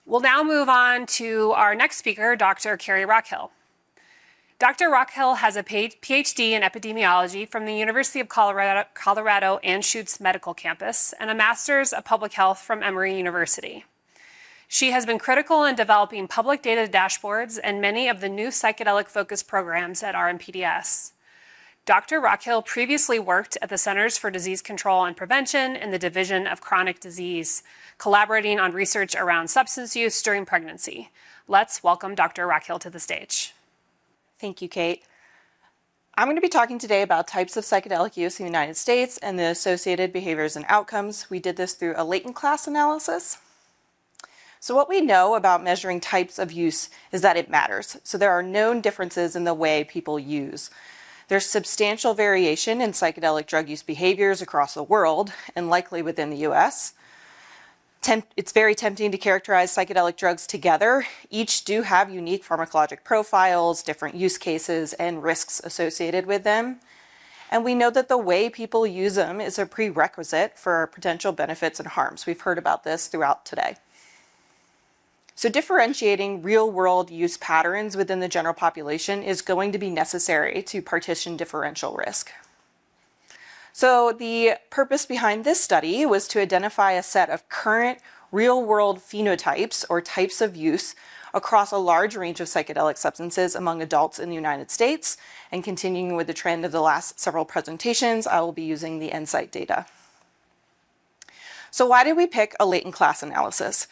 We'll now move on to our next speaker, Dr. Kari Rockhill. Dr. Rockhill has a PhD in epidemiology from the University of Colorado Anschutz Medical Campus and a master's of public health from Emory University. She has been critical in developing public data dashboards and many of the new psychedelic-focused programs at RMPDS. Dr. Rockhill previously worked at the Centers for Disease Control and Prevention in the Division of Chronic Disease, collaborating on research around substance use during pregnancy. Let's welcome Dr. Rockhill to the stage. Thank you, Kate. I'm going to be talking today about types of psychedelic use in the United States and the associated behaviors and outcomes. We did this through a latent class analysis. So what we know about measuring types of use is that it matters. So there are known differences in the way people use. There's substantial variation in psychedelic drug use behaviors across the world and likely within the US. It's very tempting to characterize psychedelic drugs together. Each do have unique pharmacologic profiles, different use cases, and risks associated with them. And we know that the way people use them is a prerequisite for potential benefits and harms. We've heard about this throughout today. So differentiating real-world use patterns within the general population is going to be necessary to partition differential risk. So the purpose behind this study was to identify a set of current real-world phenotypes or types of use across a large range of psychedelic substances among adults in the United States. And continuing with the trend of the last several presentations, I will be using the EnSite data. So why did we pick a latent class analysis?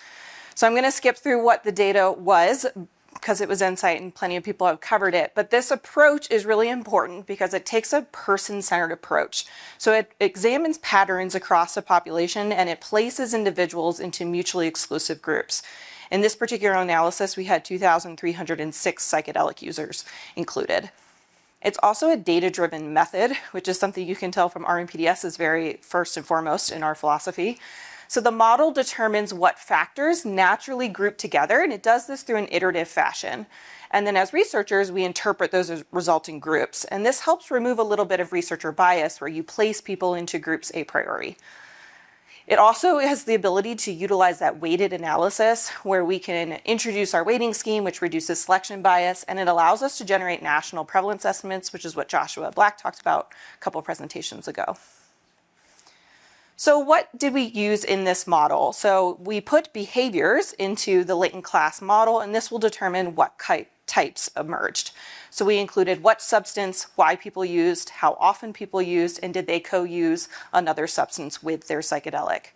So I'm going to skip through what the data was because it was EnSite and plenty of people have covered it. But this approach is really important because it takes a person-centered approach. So it examines patterns across the population and it places individuals into mutually exclusive groups. In this particular analysis, we had 2,306 psychedelic users included. It's also a data-driven method, which is something you can tell from RMPDS is very first and foremost in our philosophy. So the model determines what factors naturally group together, and it does this through an iterative fashion. And then as researchers, we interpret those as resulting groups. And this helps remove a little bit of researcher bias where you place people into groups a priori. It also has the ability to utilize that weighted analysis where we can introduce our weighting scheme, which reduces selection bias, and it allows us to generate national prevalence estimates, which is what Joshua Black talked about a couple of presentations ago. So what did we use in this model? So we put behaviors into the latent class model, and this will determine what types emerged. So we included what substance, why people used, how often people used, and did they co-use another substance with their psychedelic.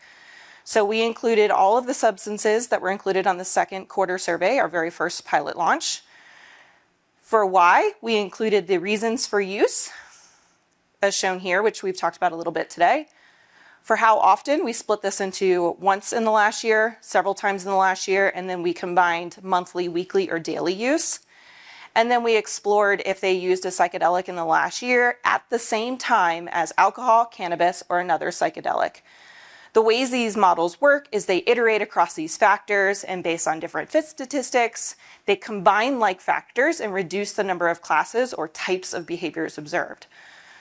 So we included all of the substances that were included on the second quarter survey, our very first pilot launch. For why, we included the reasons for use, as shown here, which we've talked about a little bit today. For how often, we split this into once in the last year, several times in the last year, and then we combined monthly, weekly, or daily use. And then we explored if they used a psychedelic in the last year at the same time as alcohol, cannabis, or another psychedelic. The ways these models work is they iterate across these factors, and based on different fit statistics, they combine like factors and reduce the number of classes or types of behaviors observed.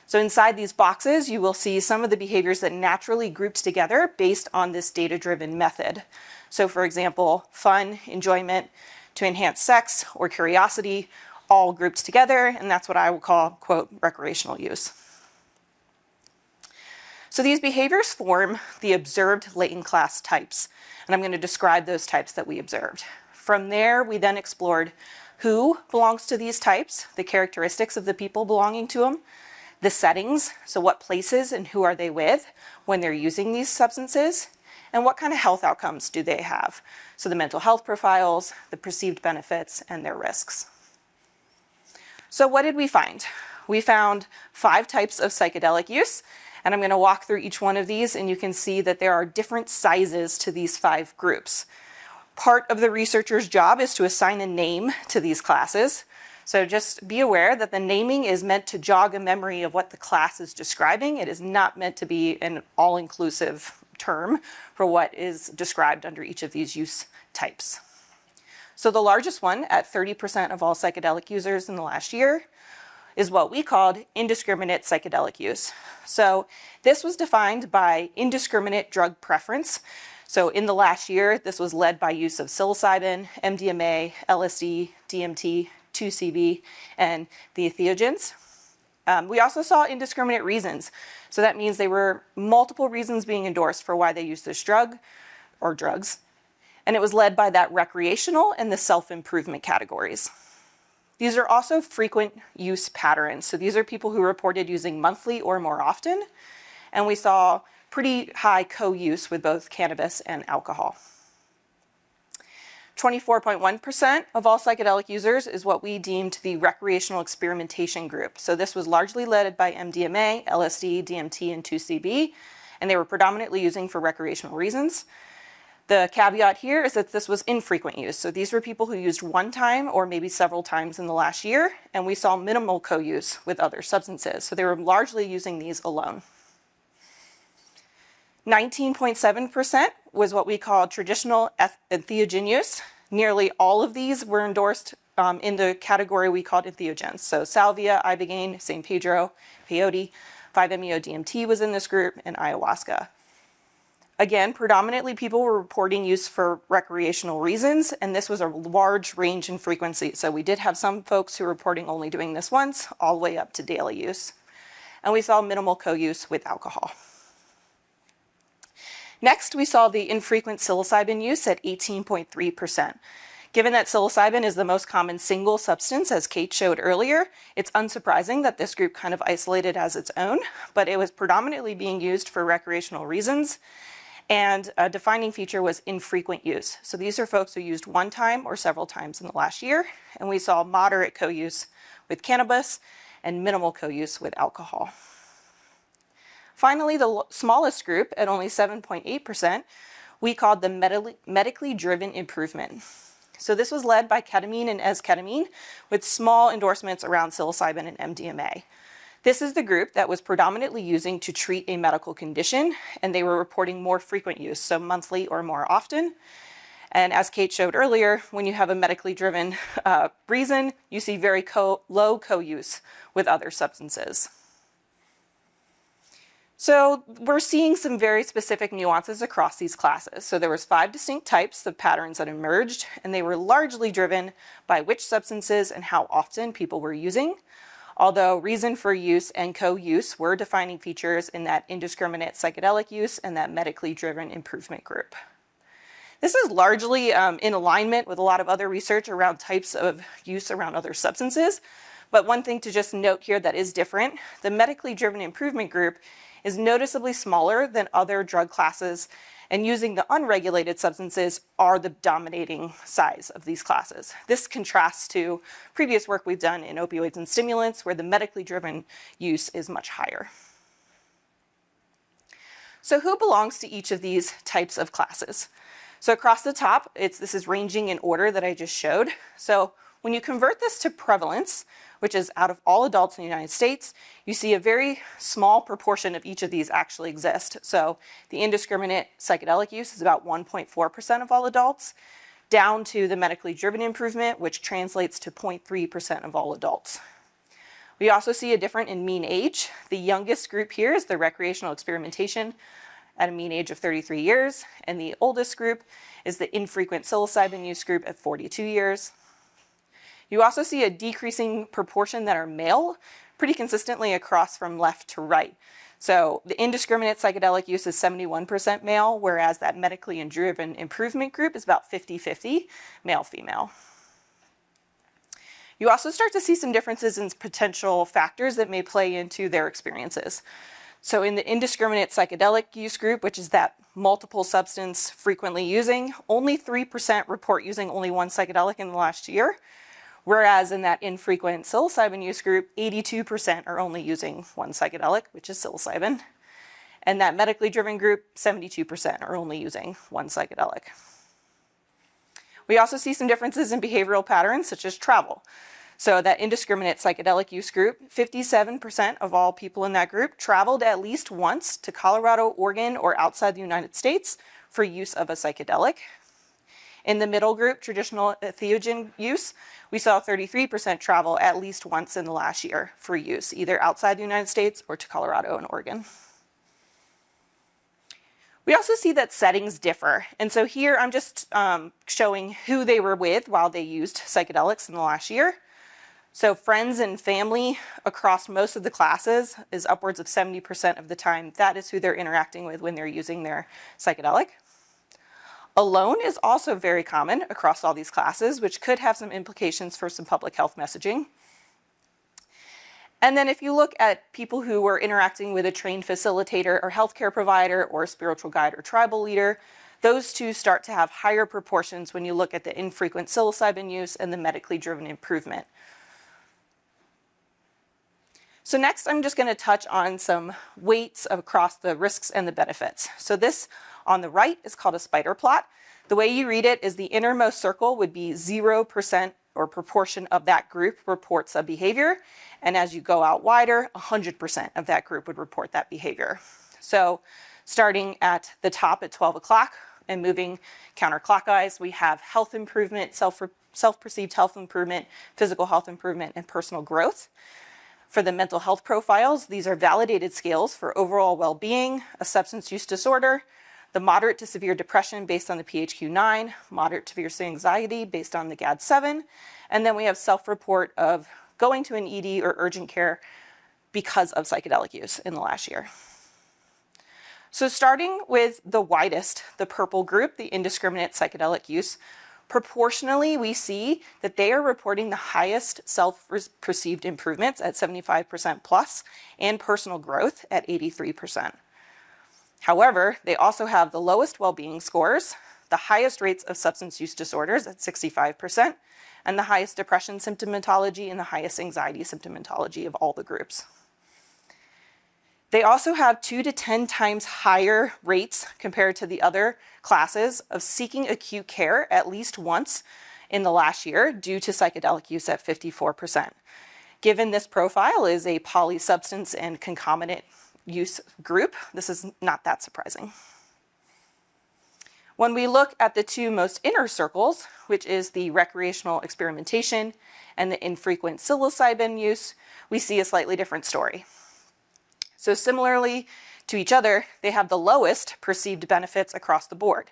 So inside these boxes, you will see some of the behaviors that naturally grouped together based on this data-driven method. So for example, fun, enjoyment, to enhance sex, or curiosity, all grouped together, and that's what I would call, quote, recreational use. So these behaviors form the observed latent class types, and I'm going to describe those types that we observed. From there, we then explored who belongs to these types, the characteristics of the people belonging to them, the settings, so what places and who are they with when they're using these substances, and what kind of health outcomes do they have. So the mental health profiles, the perceived benefits, and their risks. So what did we find? We found 5 types of psychedelic use, and I'm going to walk through each one of these, and you can see that there are different sizes to these 5 groups. Part of the researcher's job is to assign a name to these classes. So just be aware that the naming is meant to jog a memory of what the class is describing. It is not meant to be an all-inclusive term for what is described under each of these use types. So the largest one, at 30% of all psychedelic users in the last year, is what we called indiscriminate psychedelic use. So this was defined by indiscriminate drug preference. So in the last year, this was led by use of psilocybin, MDMA, LSD, DMT, 2CB, and the entheogens. We also saw indiscriminate reasons. So that means there were multiple reasons being endorsed for why they used this drug or drugs. And it was led by that recreational and the self-improvement categories. These are also frequent use patterns. So these are people who reported using monthly or more often. And we saw pretty high co-use with both cannabis and alcohol. 24.1% of all psychedelic users is what we deemed the recreational experimentation group. So this was largely led by MDMA, LSD, DMT, and 2CB, and they were predominantly using for recreational reasons. The caveat here is that this was infrequent use. So these were people who used one time or maybe several times in the last year, and we saw minimal co-use with other substances. So they were largely using these alone. 19.7% was what we call traditional entheogen use. Nearly all of these were endorsed in the category we called entheogens. So salvia, ibogaine, San Pedro, peyote, 5-MeO-DMT was in this group, and ayahuasca. Again, predominantly people were reporting use for recreational reasons, and this was a large range in frequency. So we did have some folks who were reporting only doing this once, all the way up to daily use. And we saw minimal co-use with alcohol. Next, we saw the infrequent psilocybin use at 18.3%. Given that psilocybin is the most common single substance, as Kate showed earlier, it's unsurprising that this group kind of isolated as its own, but it was predominantly being used for recreational reasons, and a defining feature was infrequent use. So these are folks who used one time or several times in the last year, and we saw moderate co-use with cannabis and minimal co-use with alcohol. Finally, the smallest group, at only 7.8%, we called the medically driven improvement. So this was led by ketamine and esketamine, with small endorsements around psilocybin and MDMA. This is the group that was predominantly using to treat a medical condition, and they were reporting more frequent use, so monthly or more often. And as Kate showed earlier, when you have a medically driven reason, you see very low co-use with other substances. So we're seeing some very specific nuances across these classes. So there was 5 distinct types of patterns that emerged, and they were largely driven by which substances and how often people were using, although reason for use and co-use were defining features in that indiscriminate psychedelic use and that medically driven improvement group. This is largely in alignment with a lot of other research around types of use around other substances, but one thing to just note here that is different, the medically driven improvement group is noticeably smaller than other drug classes, and using the unregulated substances are the dominating size of these classes. This contrasts to previous work we've done in opioids and stimulants, where the medically driven use is much higher. So who belongs to each of these types of classes? So across the top, this is ranging in order that I just showed. So when you convert this to prevalence, which is out of all adults in the United States, you see a very small proportion of each of these actually exist. So the indiscriminate psychedelic use is about 1.4% of all adults, down to the medically driven improvement, which translates to 0.3% of all adults. We also see a difference in mean age. The youngest group here is the recreational experimentation at a mean age of 33 years, and the oldest group is the infrequent psilocybin use group at 42 years. You also see a decreasing proportion that are male, pretty consistently across from left to right. So the indiscriminate psychedelic use is 71% male, whereas that medically driven improvement group is about 50-50 male-female. You also start to see some differences in potential factors that may play into their experiences. So in the indiscriminate psychedelic use group, which is that multiple substance frequently using, only 3% report using only one psychedelic in the last year. Whereas in that infrequent psilocybin use group, 82% are only using one psychedelic, which is psilocybin. And that medically driven group, 72% are only using one psychedelic. We also see some differences in behavioral patterns, such as travel. So that indiscriminate psychedelic use group, 57% of all people in that group traveled at least once to Colorado, Oregon, or outside the United States for use of a psychedelic. In the middle group, traditional entheogen use, we saw 33% travel at least once in the last year for use, either outside the United States or to Colorado and Oregon. We also see that settings differ. And so here I'm just showing who they were with while they used psychedelics in the last year. So friends and family across most of the classes is upwards of 70% of the time. That is who they're interacting with when they're using their psychedelic. Alone is also very common across all these classes, which could have some implications for some public health messaging. And then if you look at people who were interacting with a trained facilitator or healthcare provider or a spiritual guide or tribal leader, those two start to have higher proportions when you look at the infrequent psilocybin use and the medically driven improvement. So next, I'm just going to touch on some weights across the risks and the benefits. So this on the right is called a spider plot. The way you read it is the innermost circle would be 0% or proportion of that group reports a behavior. And as you go out wider, 100% of that group would report that behavior. So starting at the top at 12 o'clock and moving counterclockwise, we have health improvement, self-perceived health improvement, physical health improvement, and personal growth. For the mental health profiles, these are validated scales for overall well-being, a substance use disorder, the moderate to severe depression based on the PHQ-9, moderate to severe anxiety based on the GAD-7, and then we have self-report of going to an ED or urgent care because of psychedelic use in the last year. So starting with the widest, the purple group, the indiscriminate psychedelic use, proportionally we see that they are reporting the highest self-perceived improvements at 75% plus and personal growth at 83%. However, they also have the lowest well-being scores, the highest rates of substance use disorders at 65%, and the highest depression symptomatology and the highest anxiety symptomatology of all the groups. They also have 2 to 10 times higher rates compared to the other classes of seeking acute care at least once in the last year due to psychedelic use at 54%. Given this profile is a polysubstance and concomitant use group, this is not that surprising. When we look at the 2 most inner circles, which is the recreational experimentation and the infrequent psilocybin use, we see a slightly different story. So similarly to each other, they have the lowest perceived benefits across the board.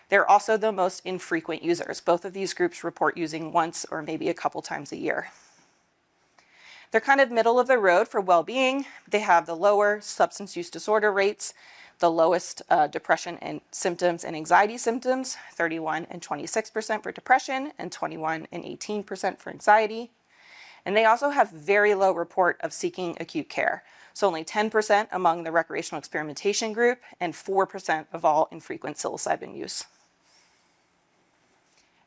They're also the most infrequent users. Both of these groups report using once or maybe a couple times a year. They're kind of middle of the road for well-being. They have the lower substance use disorder rates, the lowest depression and symptoms and anxiety symptoms, 31 and 26% for depression and 21 and 18% for anxiety. And they also have very low report of seeking acute care. So only 10% among the recreational experimentation group and 4% of all infrequent psilocybin use.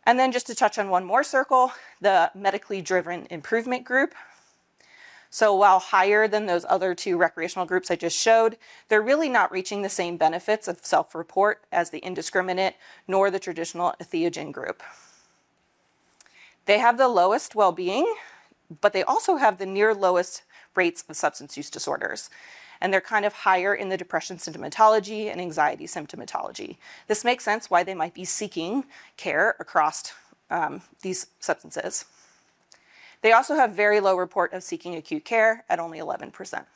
And then just to touch on one more circle, the medically driven improvement group. So while higher than those other 2 recreational groups I just showed, they're really not reaching the same benefits of self-report as the indiscriminate nor the traditional entheogen group. They have the lowest well-being, but they also have the near lowest rates of substance use disorders. And they're kind of higher in the depression symptomatology and anxiety symptomatology. This makes sense why they might be seeking care across these substances. They also have very low report of seeking acute care at only 11%.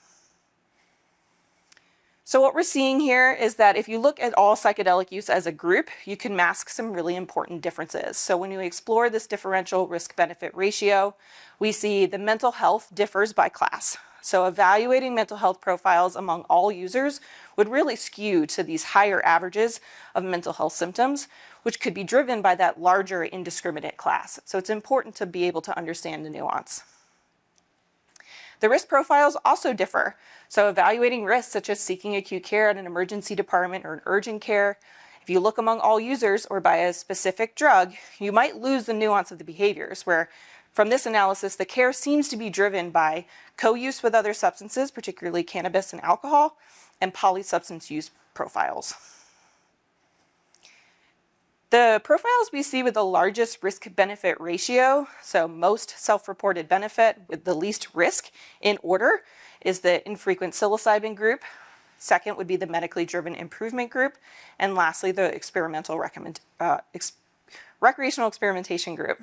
So what we're seeing here is that if you look at all psychedelic use as a group, you can mask some really important differences. So when you explore this differential risk-benefit ratio, we see the mental health differs by class. So evaluating mental health profiles among all users would really skew to these higher averages of mental health symptoms, which could be driven by that larger indiscriminate class. So it's important to be able to understand the nuance. The risk profiles also differ. So evaluating risks such as seeking acute care at an emergency department or an urgent care, if you look among all users or by a specific drug, you might lose the nuance of the behaviors where from this analysis, the care seems to be driven by co-use with other substances, particularly cannabis and alcohol, and polysubstance use profiles. The profiles we see with the largest risk-benefit ratio, so most self-reported benefit with the least risk in order, is the infrequent psilocybin group. Second would be the medically driven improvement group. And lastly, the recreational experimentation group.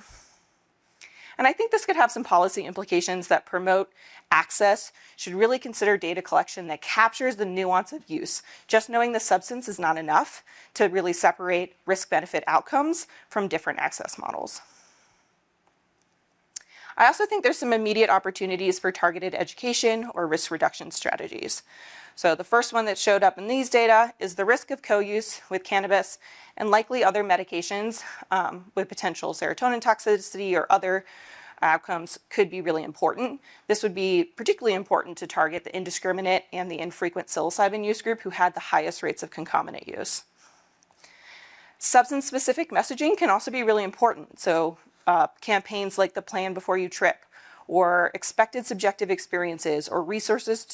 And I think this could have some policy implications that promote access, should really consider data collection that captures the nuance of use. Just knowing the substance is not enough to really separate risk-benefit outcomes from different access models. I also think there's some immediate opportunities for targeted education or risk reduction strategies. So the first one that showed up in these data is the risk of co-use with cannabis and likely other medications with potential serotonin toxicity or other outcomes could be really important. This would be particularly important to target the indiscriminate and the infrequent psilocybin use group who had the highest rates of concomitant use. Substance-specific messaging can also be really important. So campaigns like the Plan Before You Trip, or expected subjective experiences, or resources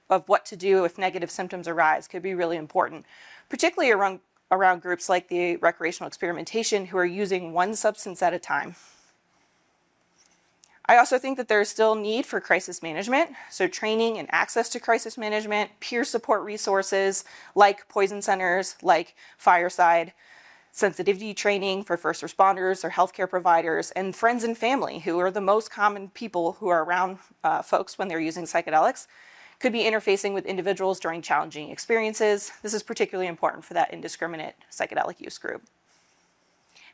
of what to do if negative symptoms arise could be really important, particularly around groups like the recreational experimentation who are using one substance at a time. I also think that there is still need for crisis management, so training and access to crisis management, peer support resources like poison centers, like Fireside, sensitivity training for first responders or healthcare providers, and friends and family, who are the most common people who are around folks when they're using psychedelics, could be interfacing with individuals during challenging experiences. This is particularly important for that indiscriminate psychedelic use group.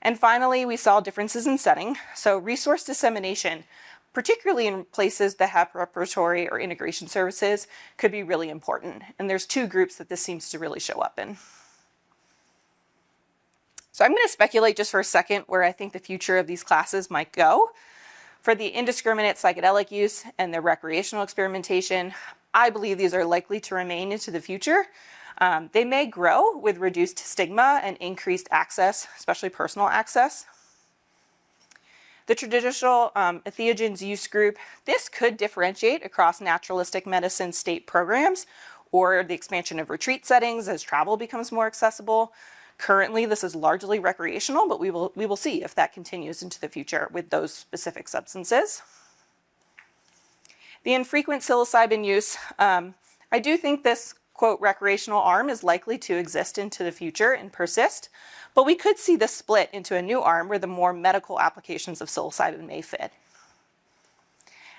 And finally, we saw differences in setting. So resource dissemination, particularly in places that have preparatory or integration services, could be really important. And there's two groups that this seems to really show up in. So I'm going to speculate just for a second where I think the future of these classes might go. For the indiscriminate psychedelic use and the recreational experimentation, I believe these are likely to remain into the future. They may grow with reduced stigma and increased access, especially personal access. The traditional entheogens use group, this could differentiate across naturalistic medicine state programs or the expansion of retreat settings as travel becomes more accessible. Currently, this is largely recreational, but we will see if that continues into the future with those specific substances. The infrequent psilocybin use, I do think this, quote, recreational arm is likely to exist into the future and persist, but we could see this split into a new arm where the more medical applications of psilocybin may fit.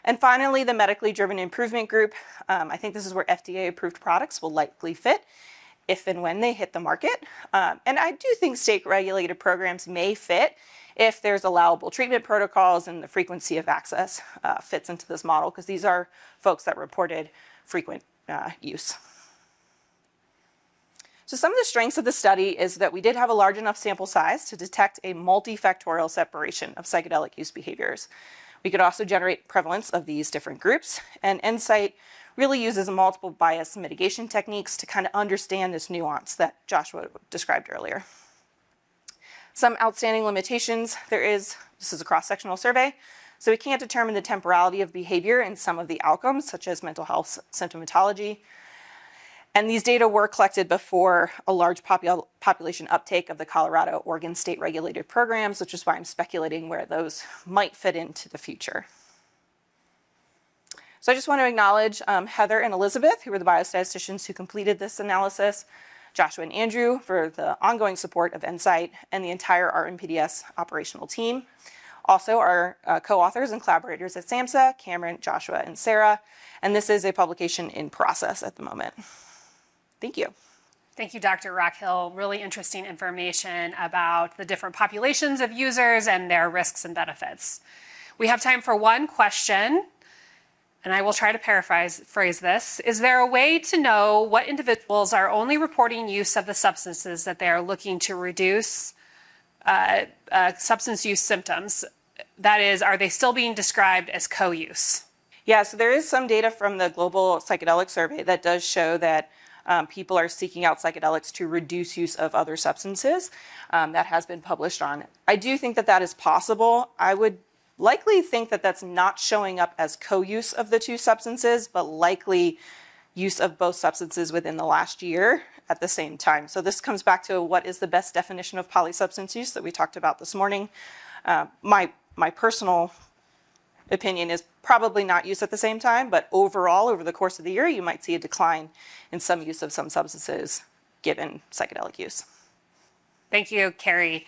And finally, the medically driven improvement group, I think this is where FDA-approved products will likely fit if and when they hit the market. And I do think state-regulated programs may fit if there's allowable treatment protocols and the frequency of access fits into this model, because these are folks that reported frequent use. So some of the strengths of the study is that we did have a large enough sample size to detect a multifactorial separation of psychedelic use behaviors. We could also generate prevalence of these different groups, and Insight really uses multiple bias mitigation techniques to kind of understand this nuance that Joshua described earlier. Some outstanding limitations this is a cross-sectional survey, so we can't determine the temporality of behavior in some of the outcomes, such as mental health symptomatology. And these data were collected before a large population uptake of the Colorado, Oregon state-regulated programs, which is why I'm speculating where those might fit into the future. So I just want to acknowledge Heather and Elizabeth, who were the biostatisticians who completed this analysis, Joshua and Andrew for the ongoing support of Insight, and the entire RMPDS operational team. Also our co-authors and collaborators at SAMHSA, Cameron, Joshua, and Sarah, and this is a publication in process at the moment. Thank you. Thank you, Dr. Rockhill. Really interesting information about the different populations of users and their risks and benefits. We have time for one question, and I will try to paraphrase this. Is there a way to know what individuals are only reporting use of the substances that they are looking to reduce substance use symptoms? That is, are they still being described as co-use? Yeah, so there is some data from the Global Psychedelic Survey that does show that people are seeking out psychedelics to reduce use of other substances. That has been published on. I do think that that is possible. I would likely think that that's not showing up as co-use of the two substances, but likely use of both substances within the last year at the same time. So this comes back to what is the best definition of polysubstance use that we talked about this morning. My personal opinion is probably not use at the same time, but overall, over the course of the year, you might see a decline in some use of some substances given psychedelic use. Thank you, Kari.